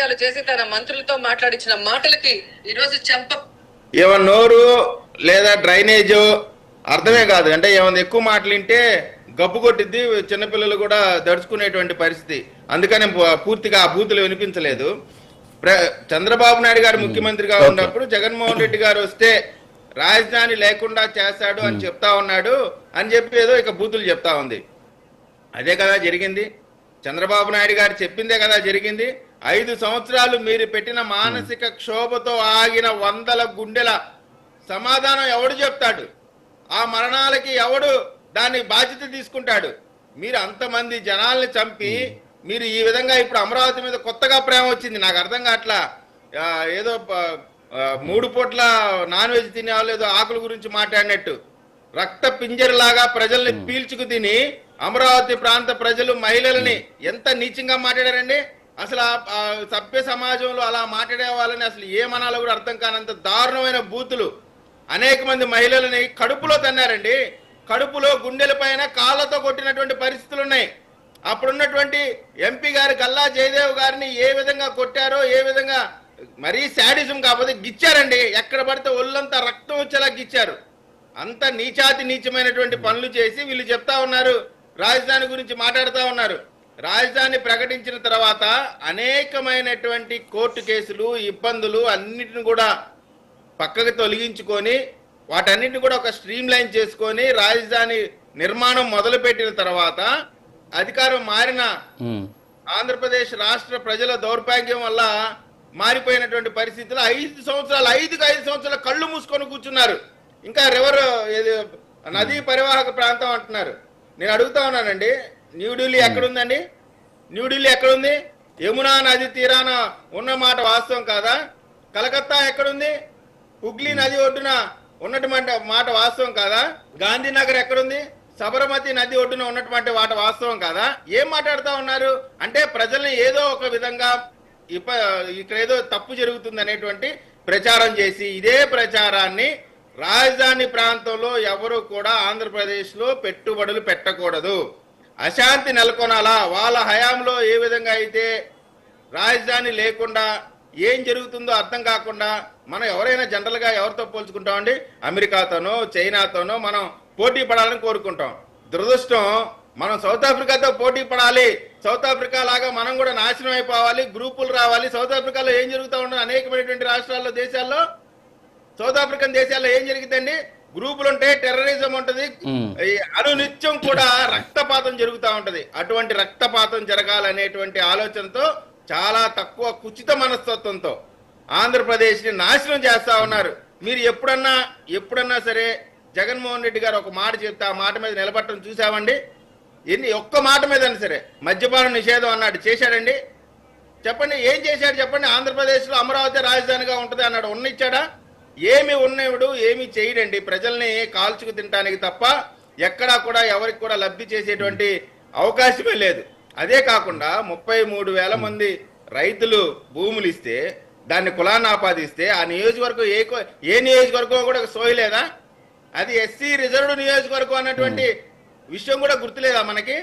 చేసి తన మంత్రులతో మాట్లాడించిన మాటలకి ఈరోజు నోరు లేదా డ్రైనేజో అర్థమే కాదు. అంటే ఏమైనా ఎక్కువ మాటలు వింటే గబ్బు కొట్టిద్ది, చిన్నపిల్లలు కూడా దడుచుకునేటువంటి పరిస్థితి. అందుకని పూర్తిగా ఆ బూతులు వినిపించలేదు. చంద్రబాబు నాయుడు గారు ముఖ్యమంత్రిగా ఉన్నప్పుడు జగన్మోహన్ రెడ్డి గారు వస్తే రాజధాని లేకుండా చేస్తాడు అని చెప్తా ఉన్నాడు అని చెప్పి ఏదో ఇక బూతులు చెప్తా ఉంది. అదే కదా జరిగింది. చంద్రబాబు నాయుడు గారు చెప్పిందే కదా జరిగింది. 5 సంవత్సరాలు మీరు పెట్టిన మానసిక క్షోభతో ఆగిన వందల గుండెల సమాధానం ఎవడు చెప్తాడు? ఆ మరణాలకి ఎవడు దాన్ని బాధ్యత తీసుకుంటాడు? మీరు అంతమంది జనాల్ని చంపి మీరు ఈ విధంగా ఇప్పుడు అమరావతి మీద కొత్తగా ప్రేమ వచ్చింది. నాకు అర్థం కావట్లా. ఏదో 3 పూట్ల నాన్ వెజ్ తినేవాళ్ళు ఏదో ఆకుల గురించి మాట్లాడినట్టు రక్త పింజరలాగా ప్రజల్ని పీల్చుకు తిని అమరావతి ప్రాంత ప్రజలు మహిళలని ఎంత నీచంగా మాట్లాడారండి. అసలు సభ్య సమాజంలో అలా మాట్లాడే వాళ్ళని అసలు ఏమనాలో కూడా అర్థం కానంత దారుణమైన బూతులు. అనేక మంది మహిళలని కడుపులో తన్నారండి. కడుపులో గుండెల పైన కాళ్ళతో కొట్టినటువంటి పరిస్థితులు ఉన్నాయి. అప్పుడున్నటువంటి ఎంపీ గారు గల్లా జయదేవ్ గారిని ఏ విధంగా కొట్టారో, ఏ విధంగా మరీ శాడిజం కాకపోతే గిచ్చారండి. ఎక్కడ పడితే ఒళ్ళంతా రక్తం వచ్చేలా గిచ్చారు. అంత నీచాతి నీచమైనటువంటి పనులు చేసి వీళ్ళు చెప్తా ఉన్నారు, రాజధాని గురించి మాట్లాడుతూ ఉన్నారు. రాజధాని ప్రకటించిన తర్వాత అనేకమైనటువంటి కోర్టు కేసులు, ఇబ్బందులు అన్నిటిని కూడా పక్కకు తొలగించుకొని వాటన్నిటిని కూడా ఒక స్ట్రీమ్ లైన్ చేసుకొని రాజధాని నిర్మాణం మొదలుపెట్టిన తర్వాత అధికారం మారిన ఆంధ్రప్రదేశ్ రాష్ట్ర ప్రజల దౌర్భాగ్యం వల్ల మారిపోయినటువంటి పరిస్థితులు 5 సంవత్సరాలు కళ్ళు మూసుకొని కూర్చున్నారు. ఇంకా నదీ పరివాహక ప్రాంతం అంటున్నారు. నేను అడుగుతా ఉన్నానండి, న్యూఢిల్లీ ఎక్కడుందండి? న్యూఢిల్లీ ఎక్కడుంది? యమునా నది తీరాన ఉన్న మాట వాస్తవం కాదా? కలకత్తా ఎక్కడుంది? హుగ్లీ నది ఒడ్డున ఉన్నటువంటి మాట వాస్తవం కాదా? గాంధీనగర్ ఎక్కడుంది? సబర్మతి నది ఒడ్డున ఉన్నటువంటి మాట వాస్తవం కాదా? ఏం మాట్లాడుతూ ఉన్నారు అంటే ప్రజల్ని ఏదో ఒక విధంగా ఇక్కడ ఏదో తప్పు జరుగుతుంది అనేటువంటి ప్రచారం చేసి, ఇదే ప్రచారాన్ని రాజధాని ప్రాంతంలో ఎవరు కూడా ఆంధ్రప్రదేశ్లో పెట్టుబడులు పెట్టకూడదు, అశాంతి నెలకొనాలా, వాళ్ళ హయాంలో ఏ విధంగా అయితే రాజధాని లేకుండా ఏం జరుగుతుందో అర్థం కాకుండా మనం ఎవరైనా జనరల్గా ఎవరితో పోల్చుకుంటామండి? అమెరికాతోనో చైనాతోనో మనం పోటీ పడాలని కోరుకుంటాం. దురదృష్టం మనం సౌత్ ఆఫ్రికాతో పోటీ పడాలి, సౌత్ ఆఫ్రికా లాగా మనం కూడా నాశనం అయిపోవాలి, గ్రూపులు రావాలి. సౌత్ ఆఫ్రికాలో ఏం జరుగుతూ ఉండదు? అనేకమైనటువంటి రాష్ట్రాల్లో, దేశాల్లో, సౌత్ ఆఫ్రికన్ దేశాల్లో ఏం జరిగిందండి? గ్రూపులు ఉంటాయి, టెర్రరిజం ఉంటది, అనునిత్యం కూడా రక్తపాతం జరుగుతూ ఉంటది. అటువంటి రక్తపాతం జరగాలనేటువంటి ఆలోచనతో చాలా తక్కువ కుచిత మనస్తత్వంతో ఆంధ్రప్రదేశ్ ని నాశనం చేస్తా ఉన్నారు. మీరు ఎప్పుడన్నా సరే జగన్మోహన్ రెడ్డి గారు ఒక మాట చెప్తే ఆ మాట మీద నిలబట్టడం చూసామండి? ఒక్క మాట మీద సరే మద్యపాన నిషేధం అన్నాడు, చేశాడండి? చెప్పండి, ఏం చేశాడు చెప్పండి? ఆంధ్రప్రదేశ్ లో అమరావతి రాజధానిగా ఉంటది అన్నాడు, ఉన్నిచ్చాడా? ఏమి ఉన్నవాడు ఏమి చేయడండి. ప్రజల్ని కాల్చుకు తినడానికి తప్ప ఎక్కడా కూడా ఎవరికి కూడా లబ్ధి చేసేటువంటి అవకాశమే లేదు. అదే కాకుండా 33,000 మంది రైతులు భూములు ఇస్తే దాన్ని కులాన్ని ఆపాదిస్తే ఆ నియోజకవర్గం ఏ నియోజకవర్గం కూడా సోయలేదా? అది ఎస్సీ రిజర్వ్డ్ నియోజకవర్గం అన్నటువంటి విషయం కూడా గుర్తులేదా మనకి?